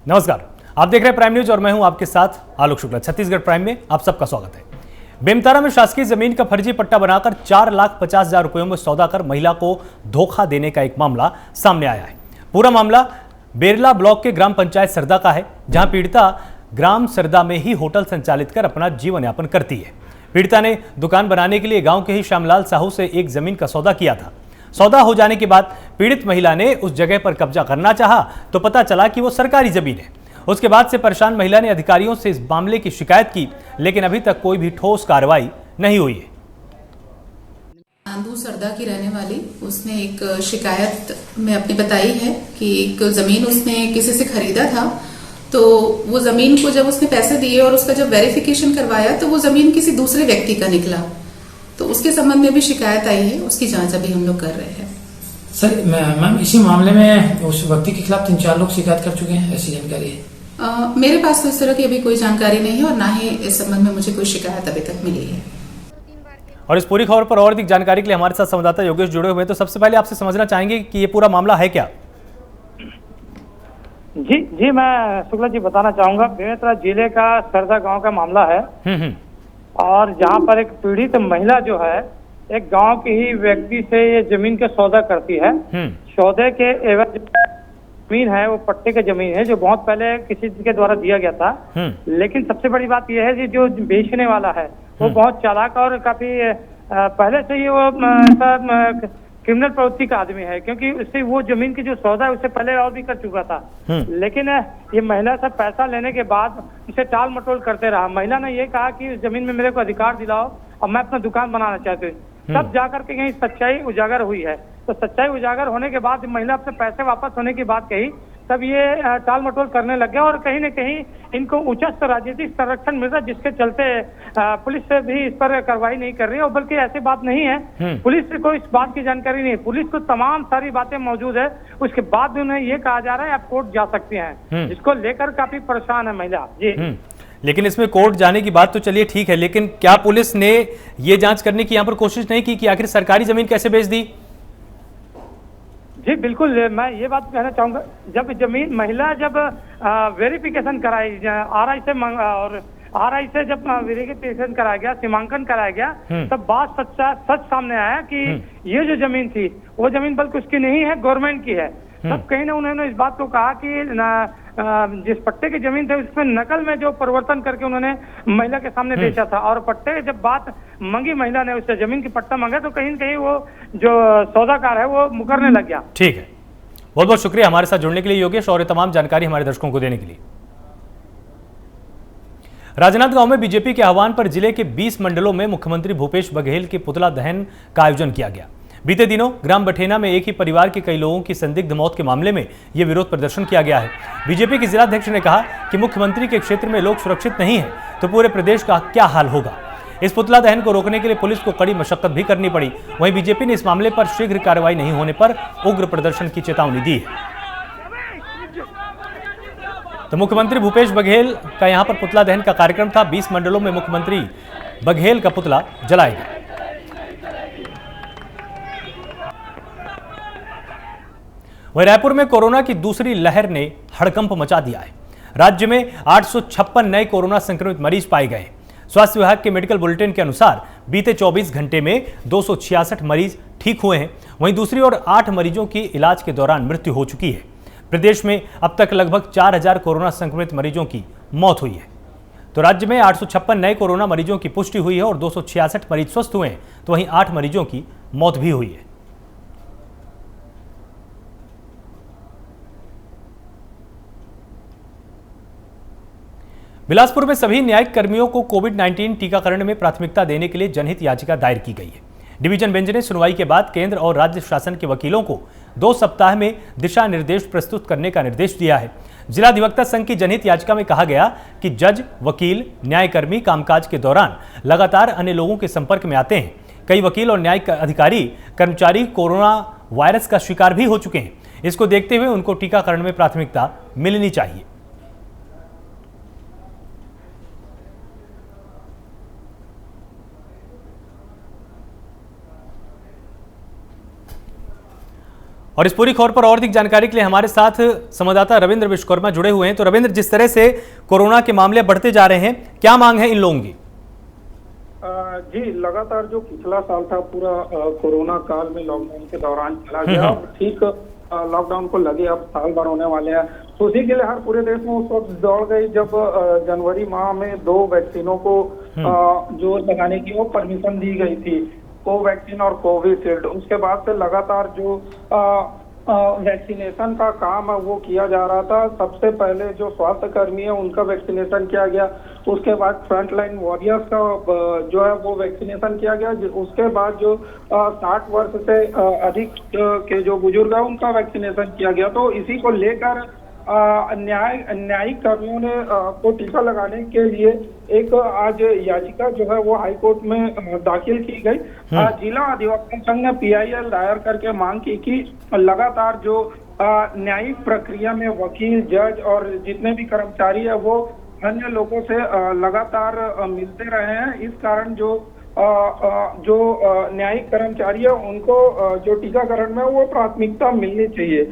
नमस्कार, आप देख रहे हैं प्राइम न्यूज और मैं हूं आपके साथ आलोक शुक्ला। छत्तीसगढ़ प्राइम में आप सबका स्वागत है। बेमेतरा में शासकीय जमीन का फर्जी पट्टा बनाकर 4,50,000 रुपयों में सौदा कर महिला को धोखा देने का एक मामला सामने आया है। पूरा मामला बेरला ब्लॉक के ग्राम पंचायत सरदा का है, जहां पीड़िता ग्राम सरदा में ही होटल संचालित कर अपना जीवन यापन करती है। पीड़िता ने दुकान बनाने के लिए गांव के ही श्यामलाल साहू से एक जमीन का सौदा किया था। सौदा हो जाने के बाद पीड़ित महिला ने उस जगह पर कब्जा करना चाहा तो पता चला कि वो सरकारी जमीन है। उसके बाद से परेशान महिला ने अधिकारियों से इस मामले की शिकायत की, लेकिन अभी तक कोई भी ठोस कार्रवाई नहीं हुई है। आंदू सरदा की रहने वाली उसने एक शिकायत में अपनी बताई है कि एक जमीन उसने किसी से खरीदा था, तो वो जमीन को जब उसने पैसे दिए और उसका जब वेरिफिकेशन करवाया तो वो जमीन किसी दूसरे व्यक्ति का निकला। तो उसके संबंध में भी शिकायत आई है, उसकी जांच अभी हम लोग कर रहे हैं। सर मैम, इसी मामले में उस व्यक्ति के खिलाफ 3-4 लोग शिकायत कर चुके हैं, ऐसी जानकारी है? मेरे पास तो इस तरह की अभी कोई जानकारी नहीं है और ना ही इस संबंध में मुझे कोई शिकायत अभी तक मिली है। और इस पूरी खबर पर और अधिक जानकारी के लिए हमारे साथ संवाददाता योगेश जुड़े हुए हैं। तो सबसे पहले आपसे समझना चाहेंगे कि ये पूरा मामला है क्या? जी मैं शुक्ला जी बताना चाहूंगा। बेमेतरा जिले का सरदा गांव का मामला है और जहां पर एक पीड़ित महिला जो है एक गांव के ही व्यक्ति से ये जमीन का सौदा करती है। सौदे के एवज जमीन है वो पट्टे की जमीन है जो बहुत पहले किसी के द्वारा दिया गया था। लेकिन सबसे बड़ी बात यह है कि जो बेचने वाला है वो बहुत चालाक और काफी पहले से ही वो क्रिमिनल प्रवृत्ति का आदमी है, क्योंकि उससे वो जमीन की जो सौदा है उससे पहले और भी कर चुका था। लेकिन ये महिला से पैसा लेने के बाद उसे टाल मटोल करते रहा। महिला ने ये कहा कि इस जमीन में मेरे को अधिकार दिलाओ और मैं अपना दुकान बनाना चाहती हूँ। तब जाकर के कहीं सच्चाई उजागर हुई है। तो सच्चाई उजागर होने के बाद महिला अपने पैसे वापस होने की बात कही, तब ये टाल मटोल करने लग गया और कहीं न कहीं इनको उच्च राजनीतिक संरक्षण मिल रहा, जिसके चलते पुलिस से भी इस पर कार्रवाई नहीं कर रही है। और बल्कि ऐसी बात नहीं है, पुलिस को इस बात की जानकारी नहीं है। पुलिस को तमाम सारी बातें मौजूद है, उसके बाद भी उन्हें ये कहा जा रहा है आप कोर्ट जा सकते हैं, जिसको लेकर काफी परेशान है महिला जी। लेकिन इसमें कोर्ट जाने की बात तो चलिए ठीक है, लेकिन क्या पुलिस ने ये जांच करने की यहाँ पर कोशिश नहीं की कि आखिर सरकारी जमीन कैसे बेच दी? जी बिल्कुल, मैं ये बात कहना चाहूंगा। जब जमीन महिला जब वेरिफिकेशन कराई आरआई से और आरआई से जब वेरिफिकेशन कराया गया, सीमांकन कराया गया, तब बात सच सामने आया कि ये जो जमीन थी वो जमीन बल्कि उसकी नहीं है, गवर्नमेंट की है। तब कहीं ना उन्होंने इस बात को कहा कि जिस पट्टे की जमीन थी उसमें नकल में जो परिवर्तन करके उन्होंने महिला के सामने बेचा था। और पट्टे जब बात मांगी महिला ने, उससे जमीन की पट्टा मांगा, तो कहीं न कहीं वो जो सौदाकार है वो मुकरने लग गया। ठीक है, बहुत बहुत शुक्रिया हमारे साथ जुड़ने के लिए योगेश, और ये तमाम जानकारी हमारे दर्शकों को देने के लिए। राजनांदगांव में बीजेपी के आह्वान पर जिले के 20 मंडलों में मुख्यमंत्री भूपेश बघेल के पुतला दहन का आयोजन किया गया। बीते दिनों ग्राम बठेना में एक ही परिवार के कई लोगों की संदिग्ध मौत के मामले में यह विरोध प्रदर्शन किया गया है। बीजेपी के जिलाध्यक्ष ने कहा कि मुख्यमंत्री के क्षेत्र में लोग सुरक्षित नहीं है तो पूरे प्रदेश का क्या हाल होगा। इस पुतला दहन को रोकने के लिए पुलिस को कड़ी मशक्कत भी करनी पड़ी। वहीं बीजेपी ने इस मामले पर शीघ्र कार्रवाई नहीं होने पर उग्र प्रदर्शन की चेतावनी दी है। तो मुख्यमंत्री भूपेश बघेल का यहां पर पुतला दहन का कार्यक्रम था। 20 मंडलों में मुख्यमंत्री बघेल का पुतला जलाया गया। वहीं रायपुर में कोरोना की दूसरी लहर ने हड़कंप मचा दिया है। राज्य में 856 नए कोरोना संक्रमित मरीज पाए गए। स्वास्थ्य विभाग के मेडिकल बुलेटिन के अनुसार बीते 24 घंटे में 266 मरीज ठीक हुए हैं। वहीं दूसरी ओर 8 मरीजों की इलाज के दौरान मृत्यु हो चुकी है। प्रदेश में अब तक लगभग 4000 कोरोना संक्रमित मरीजों की मौत हुई है। तो राज्य में 856 नए कोरोना मरीजों की पुष्टि हुई है और 266 मरीज स्वस्थ हुए हैं, तो वहीं 8 मरीजों की मौत भी हुई है। बिलासपुर में सभी न्यायिक कर्मियों को कोविड-19 टीकाकरण में प्राथमिकता देने के लिए जनहित याचिका दायर की गई है। डिवीजन बेंच ने सुनवाई के बाद केंद्र और राज्य शासन के वकीलों को 2 सप्ताह में दिशा निर्देश प्रस्तुत करने का निर्देश दिया है। जिला अधिवक्ता संघ की जनहित याचिका में कहा गया कि जज, वकील, न्यायकर्मी कामकाज के दौरान लगातार अन्य लोगों के संपर्क में आते हैं। कई वकील और न्यायिक अधिकारी कर्मचारी कोरोना वायरस का शिकार भी हो चुके हैं। इसको देखते हुए उनको टीकाकरण में प्राथमिकता मिलनी चाहिए। और इस पूरी खबर पर और अधिक जानकारी के लिए हमारे साथ संवाददाता रविंद्र विश्वकर्मा जुड़े हुए हैं। तो रविंद्र, जिस तरह से कोरोना के मामले बढ़ते जा रहे हैं, क्या मांग है इन लोगों की? जी, लगातार जो पिछला साल था पूरा कोरोना काल में लॉकडाउन के दौरान चला गया। अब ठीक लॉकडाउन को लगे अब साल भर होने वाले हैं, तो उसी के लिए हर पूरे देश में उस वक्त दौड़ गई जब जनवरी माह में 2 वैक्सीनों को जो लगाने की वो परमिशन दी गई थी, कोवैक्सीन और कोविशील्ड। उसके बाद से लगातार जो वैक्सीनेशन का काम है वो किया जा रहा था। सबसे पहले जो स्वास्थ्य कर्मी है उनका वैक्सीनेशन किया गया, उसके बाद फ्रंटलाइन वॉरियर्स का जो है वो वैक्सीनेशन किया गया, उसके बाद जो 60 वर्ष से अधिक के जो बुजुर्ग है उनका वैक्सीनेशन किया गया। तो इसी को लेकर न्यायिक कर्मियों ने को टीका लगाने के लिए एक आज याचिका जो है वो हाई कोर्ट में दाखिल की गई। जिला अधिवक्ता संघ ने PIL दायर करके मांग की कि लगातार जो न्यायिक प्रक्रिया में वकील, जज और जितने भी कर्मचारी है वो अन्य लोगों से लगातार मिलते रहे हैं। इस कारण जो न्यायिक कर्मचारी है उनको जो टीकाकरण में वो प्राथमिकता मिलनी चाहिए।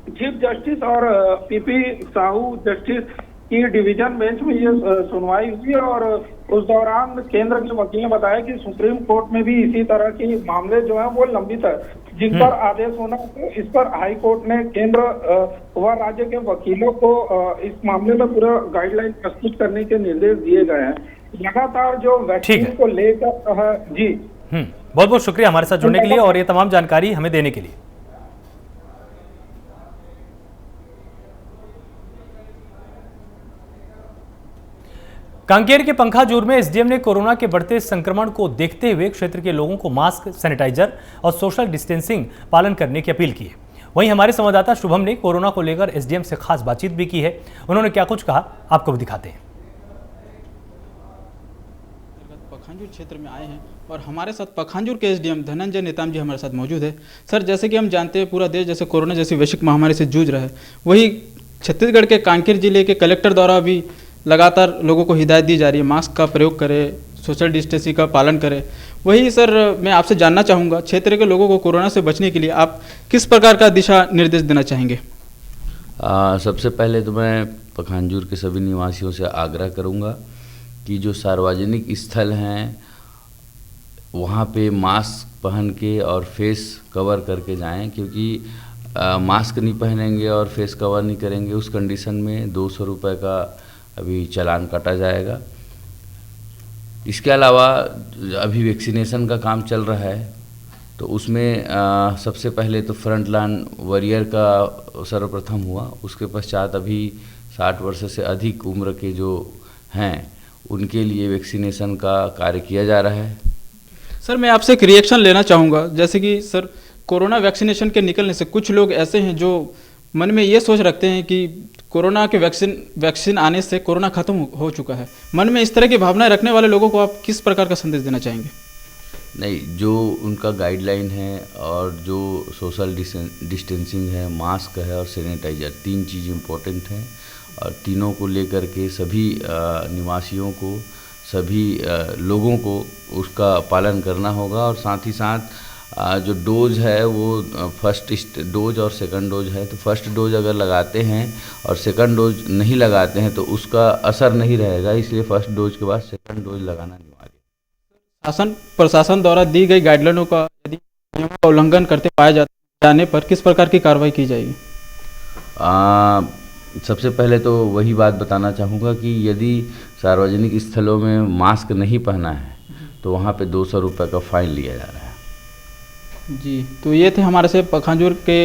चीफ जस्टिस और PP साहू जस्टिस की डिवीजन बेंच में ये सुनवाई हुई और उस दौरान केंद्र के वकील ने बताया कि सुप्रीम कोर्ट में भी इसी तरह के मामले जो है वो लंबित है, जिन पर आदेश होना है। इस पर हाई कोर्ट ने केंद्र व राज्य के वकीलों को इस मामले में पूरा गाइडलाइन प्रस्तुत करने के निर्देश दिए गए हैं। लगातार जो वैक्सीन को लेकर जी बहुत बहुत शुक्रिया हमारे साथ जुड़ने के लिए और ये तमाम जानकारी हमें देने के लिए। कांकेर के पंखाजूर में SDM ने कोरोना के बढ़ते संक्रमण को देखते हुए क्षेत्र के लोगों को मास्क, सैनिटाइजर और सोशल डिस्टेंसिंग पालन करने की अपील की है। वहीं हमारे संवाददाता शुभम ने कोरोना को लेकर SDM से खास बातचीत भी की है। उन्होंने क्या कुछ कहा, आपको भी दिखाते हैं। पखांजूर क्षेत्र में आए हैं और हमारे साथ पखांजूर के SDM धनंजय नेताम जी हमारे साथ मौजूद है। सर, जैसे कि हम जानते हैं पूरा देश जैसे कोरोना जैसी वैश्विक महामारी से जूझ रहा है, वही छत्तीसगढ़ के कांकेर जिले के कलेक्टर द्वारा भी लगातार लोगों को हिदायत दी जा रही है, मास्क का प्रयोग करें, सोशल डिस्टेंसिंग का पालन करें। वही सर, मैं आपसे जानना चाहूँगा क्षेत्र के लोगों को कोरोना से बचने के लिए आप किस प्रकार का दिशा निर्देश देना चाहेंगे? सबसे पहले तो मैं पखांजूर के सभी निवासियों से आग्रह करूँगा कि जो सार्वजनिक स्थल हैं वहाँ पे मास्क पहन के और फेस कवर करके जाएं, क्योंकि मास्क नहीं पहनेंगे और फेस कवर नहीं करेंगे उस कंडीशन में 200 रुपये का अभी चालान काटा जाएगा। इसके अलावा अभी वैक्सीनेशन का काम चल रहा है, तो उसमें सबसे पहले तो फ्रंट लाइन वॉरियर का सर्वप्रथम हुआ, उसके पश्चात अभी 60 वर्ष से अधिक उम्र के जो हैं उनके लिए वैक्सीनेशन का कार्य किया जा रहा है। सर, मैं आपसे एक रिएक्शन लेना चाहूँगा। जैसे कि सर, कोरोना वैक्सीनेशन के निकलने से कुछ लोग ऐसे हैं जो मन में ये सोच रखते हैं कि कोरोना के वैक्सीन आने से कोरोना खत्म हो चुका है। मन में इस तरह की भावनाएं रखने वाले लोगों को आप किस प्रकार का संदेश देना चाहेंगे? नहीं, जो उनका गाइडलाइन है और जो सोशल डिस्टेंसिंग है, मास्क है और सैनिटाइजर, 3 चीज़ इम्पोर्टेंट हैं और तीनों को लेकर के सभी निवासियों को, सभी लोगों को उसका पालन करना होगा। और साथ ही साथ जो डोज है वो फर्स्ट डोज और सेकंड डोज है, तो फर्स्ट डोज अगर लगाते हैं और सेकंड डोज नहीं लगाते हैं तो उसका असर नहीं रहेगा, इसलिए फर्स्ट डोज के बाद सेकंड डोज लगाना अनिवार्य है। शासन प्रशासन द्वारा दी गई गाइडलाइनों का यदि नियमों का उल्लंघन करते पाए जाने पर किस प्रकार की कार्रवाई की जाएगी? सबसे पहले तो वही बात बताना चाहूँगा कि यदि सार्वजनिक स्थलों में मास्क नहीं पहना है तो वहाँ पे 200 रुपये का फाइन लिया जा रहा है। जी, तो ये थे हमारे से पखांजूर के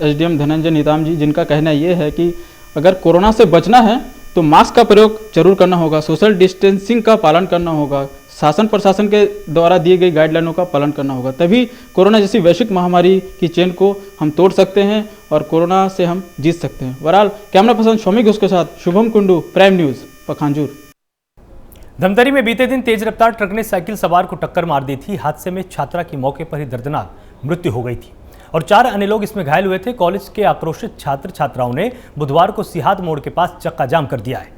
SDM धनंजय नेताम जी, जिनका कहना ये है कि अगर कोरोना से बचना है तो मास्क का प्रयोग जरूर करना होगा, सोशल डिस्टेंसिंग का पालन करना होगा, शासन प्रशासन के द्वारा दिए गई गाइडलाइनों का पालन करना होगा, तभी कोरोना जैसी वैश्विक महामारी की चेन को हम तोड़ सकते हैं और कोरोना से हम जीत सकते हैं। बहरहाल, कैमरा पर्सन शौमिक घोष के साथ शुभम कुंडू, प्राइम न्यूज़, पखांजूर। धमतरी में बीते दिन तेज रफ्तार ट्रक ने साइकिल सवार को टक्कर मार दी थी। हादसे में छात्रा की मौके पर ही दर्दनाक मृत्यु हो गई थी और 4 अन्य लोग इसमें घायल हुए थे। कॉलेज के आक्रोशित छात्र छात्राओं ने बुधवार को सिहाद मोड़ के पास चक्का जाम कर दिया है।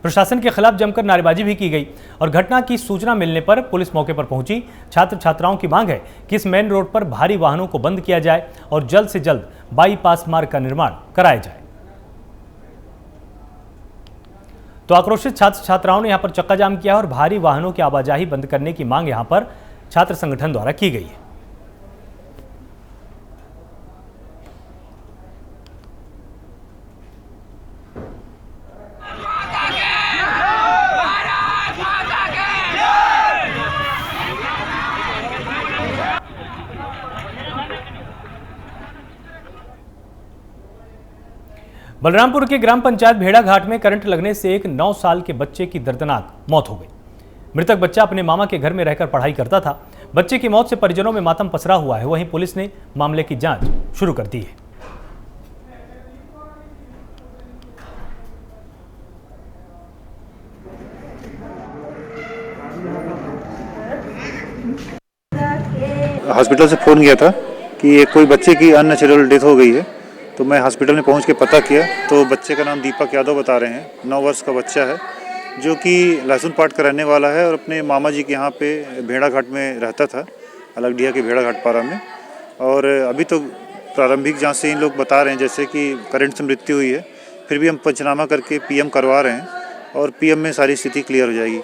प्रशासन के खिलाफ जमकर नारेबाजी भी की गई और घटना की सूचना मिलने पर पुलिस मौके पर पहुंची। छात्र छात्राओं की मांग है कि इस मेन रोड पर भारी वाहनों को बंद किया जाए और जल्द से जल्द बाईपास मार्ग का निर्माण कराया जाए। तो आक्रोशित छात्र छात्राओं ने यहां पर चक्का जाम किया और भारी वाहनों की आवाजाही बंद करने की मांग यहां पर छात्र संगठन द्वारा की गई है। बलरामपुर के ग्राम पंचायत भेड़ा घाट में करंट लगने से एक 9 साल के बच्चे की दर्दनाक मौत हो गई। मृतक बच्चा अपने मामा के घर में रहकर पढ़ाई करता था। बच्चे की मौत से परिजनों में मातम पसरा हुआ है। वहीं पुलिस ने मामले की जांच शुरू कर दी है। हॉस्पिटल से फ़ोन किया था कि कोई बच्चे की अननेचुरल डेथ हो गई है, तो मैं हॉस्पिटल में पहुंच के पता किया तो बच्चे का नाम दीपक यादव बता रहे हैं। 9 वर्ष का बच्चा है जो कि लहसुन पाट का रहने वाला है और अपने मामा जी के यहाँ पे भेड़ा घाट में रहता था, अलगडिया के भेड़ा घाट पारा में। और अभी तो प्रारंभिक जांच से इन लोग बता रहे हैं जैसे कि करंट से मृत्यु हुई है, फिर भी हम पंचनामा करके पीएम करवा रहे हैं और पीएम में सारी स्थिति क्लियर हो जाएगी।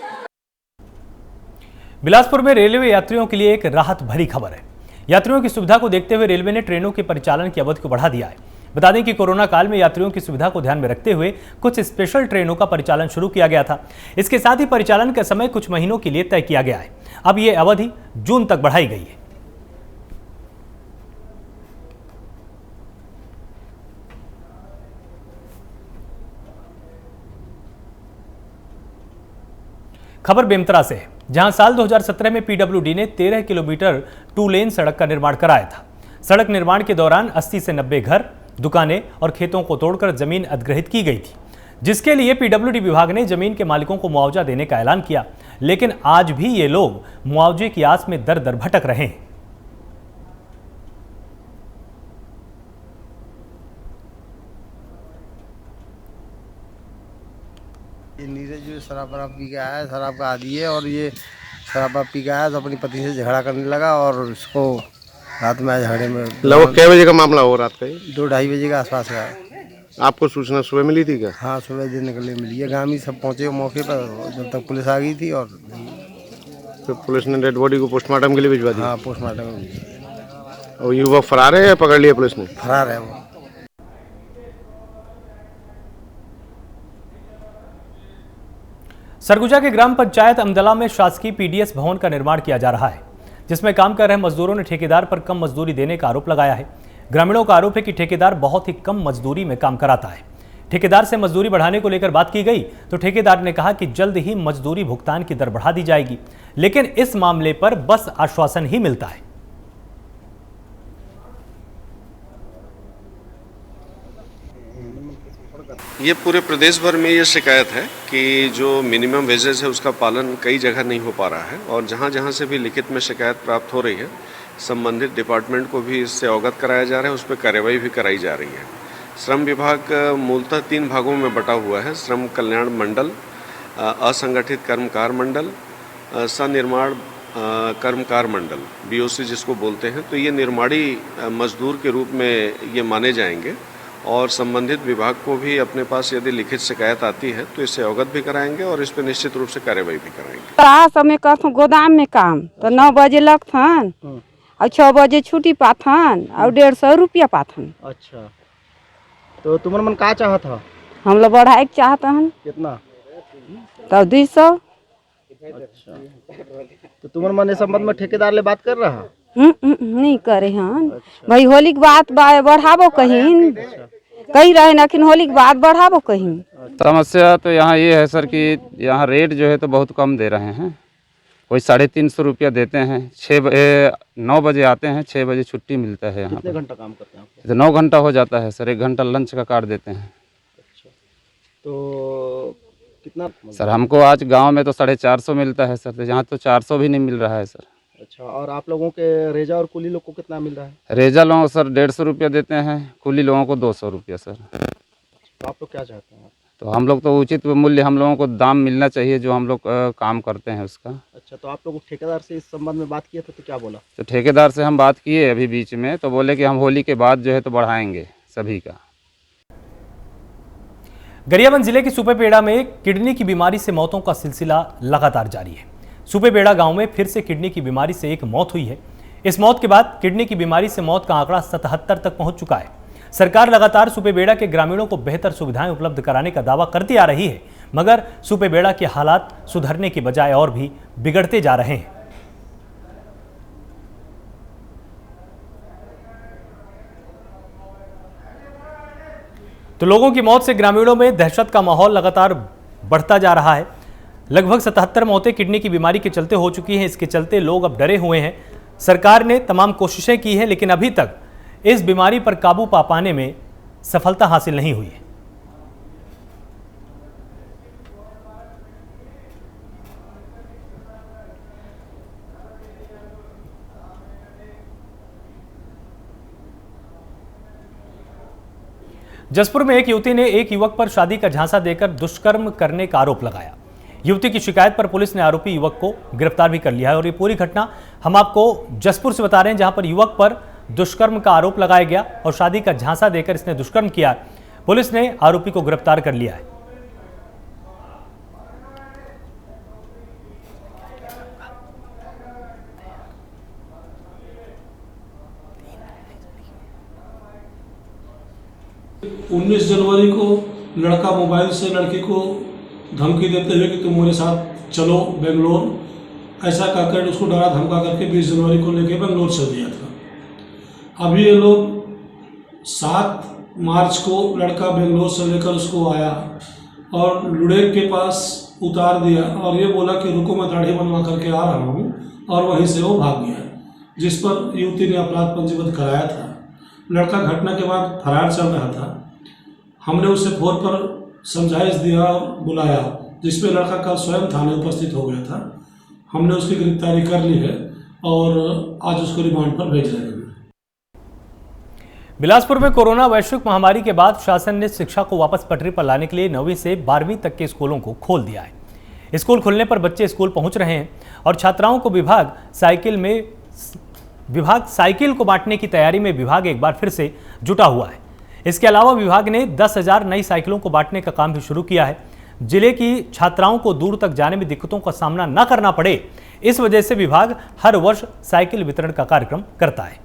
बिलासपुर में रेलवे यात्रियों के लिए एक राहत भरी खबर है। यात्रियों की सुविधा को देखते हुए रेलवे ने ट्रेनों के परिचालन की अवधि को बढ़ा दिया है। बता दें कि कोरोना काल में यात्रियों की सुविधा को ध्यान में रखते हुए कुछ स्पेशल ट्रेनों का परिचालन शुरू किया गया था। इसके साथ ही परिचालन का समय कुछ महीनों के लिए तय किया गया है। अब ये अवधि जून तक बढ़ाई गई है। खबर बेमतरा से है, जहां साल 2017 में पीडब्ल्यूडी ने 13 किलोमीटर 2 लेन सड़क का निर्माण कराया था। सड़क निर्माण के दौरान 80 से 90 घर, दुकानें और खेतों को तोड़कर जमीन अधिग्रहित की गई थी, जिसके लिए पीडब्ल्यूडी विभाग ने जमीन के मालिकों को मुआवजा देने का ऐलान किया। लेकिन आज भी ये लोग मुआवजे की आस में दर दर भटक रहे हैं। ये नीरज जो शराब पी के आया, शराब का आदी है और ये शराब पी के आया तो अपनी पत्नी से झगड़ा करने लगा और इसको रात में झगड़े में। लगभग क्या बजे का मामला हो रात का? 2-2:30 बजे के आसपास का। आपको सूचना सुबह मिली थी क्या? हाँ, सुबह दिन निकले मिली है। गांव में सब पहुंचे मौके पर जब तक पुलिस आ गई थी और तो पुलिस ने डेड बॉडी को पोस्टमार्टम के लिए भिजवा दी? हाँ, पोस्टमार्टम। और युवक फरार है या पकड़ लिया पुलिस ने? फरार है वो। सरगुजा के ग्राम पंचायत अमदला में शासकीय पीडीएस भवन का निर्माण किया जा रहा है, जिसमें काम कर रहे मजदूरों ने ठेकेदार पर कम मजदूरी देने का आरोप लगाया है। ग्रामीणों का आरोप है कि ठेकेदार बहुत ही कम मजदूरी में काम कराता है। ठेकेदार से मजदूरी बढ़ाने को लेकर बात की गई तो ठेकेदार ने कहा कि जल्द ही मजदूरी भुगतान की दर बढ़ा दी जाएगी, लेकिन इस मामले पर बस आश्वासन ही मिलता है। ये पूरे प्रदेश भर में ये शिकायत है कि जो मिनिमम वेजेस है उसका पालन कई जगह नहीं हो पा रहा है और जहाँ जहाँ से भी लिखित में शिकायत प्राप्त हो रही है संबंधित डिपार्टमेंट को भी इससे अवगत कराया जा रहा है, उस पर कार्रवाई भी कराई जा रही है। श्रम विभाग मूलतः 3 भागों में बटा हुआ है। श्रम कल्याण मंडल, असंगठित कर्मकार मंडल, सनिर्माण कर्मकार मंडल, बीओसी जिसको बोलते हैं। तो ये निर्माणी मजदूर के रूप में ये माने जाएंगे और संबंधित विभाग को भी अपने पास यदि लिखित शिकायत आती है तो इससे अवगत भी कराएंगे और इस पर निश्चित रूप से कार्रवाई भी कराएंगे। समय करथूँ गोदाम में काम तो 9 बजे लगथन और 6 बजे छुट्टी पाथन और 150 रुपया पाथन। अच्छा, तो तुमन मन का चाहत है? हम लोग बढ़ाए चाहते हैं। कितना? तो 200। अच्छा, तो तुमन मन इस संबंध में ठेकेदार ले बात कर रहा? नहीं करे हन। अच्छा। भाई होली के बाद बढ़ाबो कहीं कहीं रहे ना, लेकिन होली के बाद बढ़ाबो कहीं। समस्या तो यहाँ ये है सर कि यहाँ रेट जो है तो बहुत कम दे रहे हैं। कोई 350 रुपया देते हैं। 9 बजे आते हैं, 6 बजे छुट्टी मिलता है। यहाँ कितने घंटा काम करते हैं? तो 9 घंटा हो जाता है सर, 1 घंटा लंच का काट देते हैं। अच्छा, तो कितना सर? हमको आज गांव में तो 450 मिलता है सर, तो यहाँ तो 400 भी नहीं मिल रहा है सर। अच्छा, और आप लोगों के रेजा और कुली लोग को कितना मिल रहा है? रेजा लोगों को सर 150 रुपया देते हैं, कुली लोगों को 200 रुपया सर। तो आप लोग क्या चाहते हैं? तो हम लोग तो उचित मूल्य, हम लोगों को दाम मिलना चाहिए जो हम लोग काम करते हैं उसका। अच्छा, तो आप लोग ठेकेदार से इस संबंध में बात किया था तो क्या बोला? तो ठेकेदार से हम बात किए अभी बीच में, तो बोले कि हम होली के बाद जो है तो बढ़ाएंगे सभी का। गरियाबंद जिले के सुपेबेड़ा में किडनी की बीमारी से मौतों का सिलसिला लगातार जारी है। सुपेबेड़ा गांव में फिर से किडनी की बीमारी से एक मौत हुई है। इस मौत के बाद किडनी की बीमारी से मौत का आंकड़ा 77 तक पहुंच चुका है। सरकार लगातार सुपेबेड़ा के ग्रामीणों को बेहतर सुविधाएं उपलब्ध कराने का दावा करती आ रही है, मगर सुपेबेड़ा के हालात सुधरने की बजाय और भी बिगड़ते जा रहे हैं। तो लोगों की मौत से ग्रामीणों में दहशत का माहौल लगातार बढ़ता जा रहा है। लगभग 77 मौतें किडनी की बीमारी के चलते हो चुकी हैं। इसके चलते लोग अब डरे हुए हैं। सरकार ने तमाम कोशिशें की हैं, लेकिन अभी तक इस बीमारी पर काबू पा पाने में सफलता हासिल नहीं हुई है। जसपुर में एक युवती ने एक युवक पर शादी का झांसा देकर दुष्कर्म करने का आरोप लगाया। युवती की शिकायत पर पुलिस ने आरोपी युवक को गिरफ्तार भी कर लिया है। और ये पूरी घटना हम आपको जसपुर से बता रहे हैं, जहां पर युवक पर दुष्कर्म का आरोप लगाया गया और शादी का झांसा देकर इसने दुष्कर्म किया। पुलिस ने आरोपी को गिरफ्तार कर लिया है। उन्नीस जनवरी को लड़का मोबाइल से लड़की को धमकी देते हुए कि तुम मेरे साथ चलो बेंगलोर, ऐसा कहकर उसको डरा धमका करके 20 जनवरी को लेके बेंगलोर चल दिया था। अभी ये लोग 7 मार्च को लड़का बेंगलोर से लेकर उसको आया और लुड़ेक के पास उतार दिया और ये बोला कि रुको मैं दाढ़ी बनवा करके आ रहा हूँ, और वहीं से वो भाग गया, जिस पर युवती ने अपराध पंजीबद्ध कराया था। लड़का घटना के बाद फरार चल रहा था। हमने उसे फोन पर समझाइश दिया और बुलाया, जिसमें लड़का कल स्वयं थाने उपस्थित हो गया था। हमने उसकी गिरफ्तारी कर ली है और आज उसको रिमांड पर भेज रहे हैं। बिलासपुर में कोरोना वैश्विक महामारी के बाद शासन ने शिक्षा को वापस पटरी पर लाने के लिए 9वीं से 12वीं तक के स्कूलों को खोल दिया है। स्कूल खुलने पर बच्चे स्कूल पहुंच रहे हैं और छात्राओं को विभाग साइकिल को बांटने की तैयारी में विभाग एक बार फिर से जुटा हुआ है। इसके अलावा विभाग ने 10,000 नई साइकिलों को बांटने का काम भी शुरू किया है। जिले की छात्राओं को दूर तक जाने में दिक्कतों का सामना न करना पड़े, इस वजह से विभाग हर वर्ष साइकिल वितरण का कार्यक्रम करता है।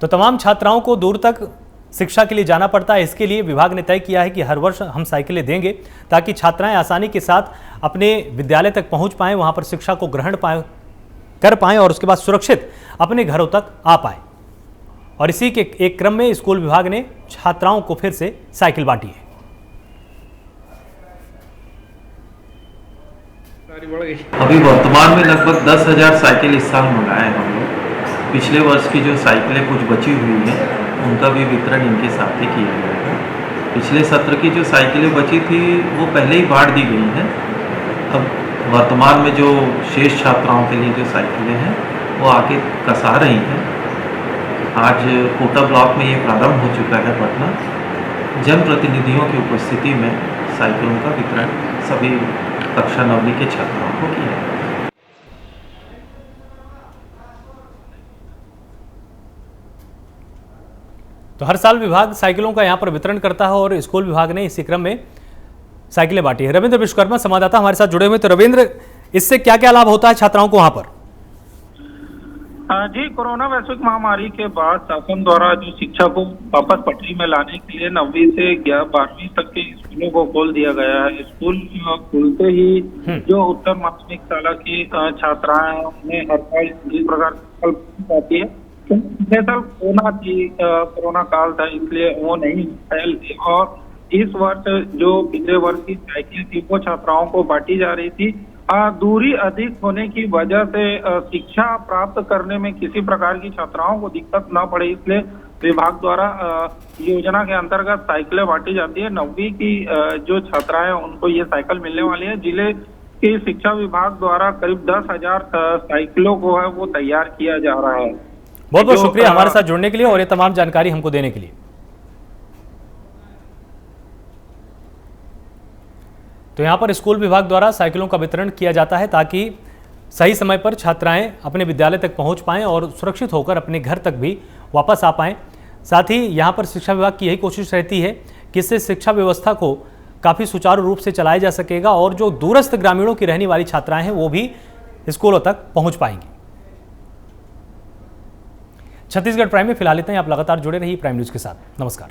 तो तमाम छात्राओं को दूर तक शिक्षा के लिए जाना पड़ता है। इसके लिए विभाग ने तय किया है कि हर वर्ष हम साइकिलें देंगे, ताकि छात्राएं आसानी के साथ अपने विद्यालय तक पहुंच पाएं, वहां पर शिक्षा को ग्रहण कर पाएं और उसके बाद सुरक्षित अपने घरों तक आ पाएं। और इसी के एक क्रम में स्कूल विभाग ने छात्राओं को फिर से साइकिल बांटी है। अभी वर्तमान में लगभग 10,000 साइकिल इस साल मंगाए हैं हम लोग। पिछले वर्ष की जो साइकिलें कुछ बची हुई हैं उनका भी वितरण इनके साथ ही किया गया है। पिछले सत्र की जो साइकिलें बची थी वो पहले ही बांट दी गई हैं। अब वर्तमान में जो शेष छात्राओं के लिए जो साइकिलें हैं वो आगे कसा रही हैं। आज कोटा ब्लॉक में ये प्रारंभ हो चुका है। पटना जनप्रतिनिधियों की उपस्थिति में साइकिलों का वितरण सभी कक्षा 9वीं के छात्राओं को किया है। तो हर साल विभाग साइकिलों का यहां पर वितरण करता है और स्कूल विभाग ने इसी क्रम में साइकिलें बांटी है। रविंद्र विश्वकर्मा संवाददाता हमारे साथ जुड़े हुए। तो रविंद्र, इससे क्या क्या लाभ होता है छात्राओं को वहां पर? जी, कोरोना वैश्विक महामारी के बाद शासन द्वारा जो शिक्षा को वापस पटरी में लाने के लिए 9वीं से 12वीं तक के स्कूलों को खोल दिया गया है। स्कूल खुलते ही जो उत्तर माध्यमिक शाला की छात्राएं उन्हें हर साल इस प्रकार जाती है। कोरोना काल था, इसलिए वो नहीं फैल। और इस वर्ष जो पिछले वर्ष की साइकिल थी वो छात्राओं को बांटी जा रही थी। दूरी अधिक होने की वजह से शिक्षा प्राप्त करने में किसी प्रकार की छात्राओं को दिक्कत न पड़े, इसलिए विभाग द्वारा योजना के अंतर्गत साइकिलें बांटी जाती है। 9वीं की जो छात्राएं उनको ये साइकिल मिलने वाली है। जिले कि शिक्षा विभाग द्वारा करीब 10,000 साइकिलों को है वो तैयार किया जा रहा है। बहुत बहुत शुक्रिया हमारे साथ जुड़ने के लिए और ये तमाम जानकारी हमको देने के लिए। तो यहाँ पर स्कूल विभाग द्वारा साइकिलों का वितरण किया जाता है ताकि सही समय पर छात्राएं अपने विद्यालय तक पहुंच पाएं और सुरक्षित होकर अपने घर तक भी वापस आ पाएं। साथ ही यहाँ पर शिक्षा विभाग की यही कोशिश रहती है कि इससे शिक्षा व्यवस्था को काफ़ी सुचारू रूप से चलाया जा सकेगा और जो दूरस्थ ग्रामीणों की रहने वाली छात्राएं हैं वो भी स्कूलों तक पहुंच पाएंगी। छत्तीसगढ़ प्राइम में फिलहाल इतना ही। आप लगातार जुड़े रहिए प्राइम न्यूज़ के साथ। नमस्कार।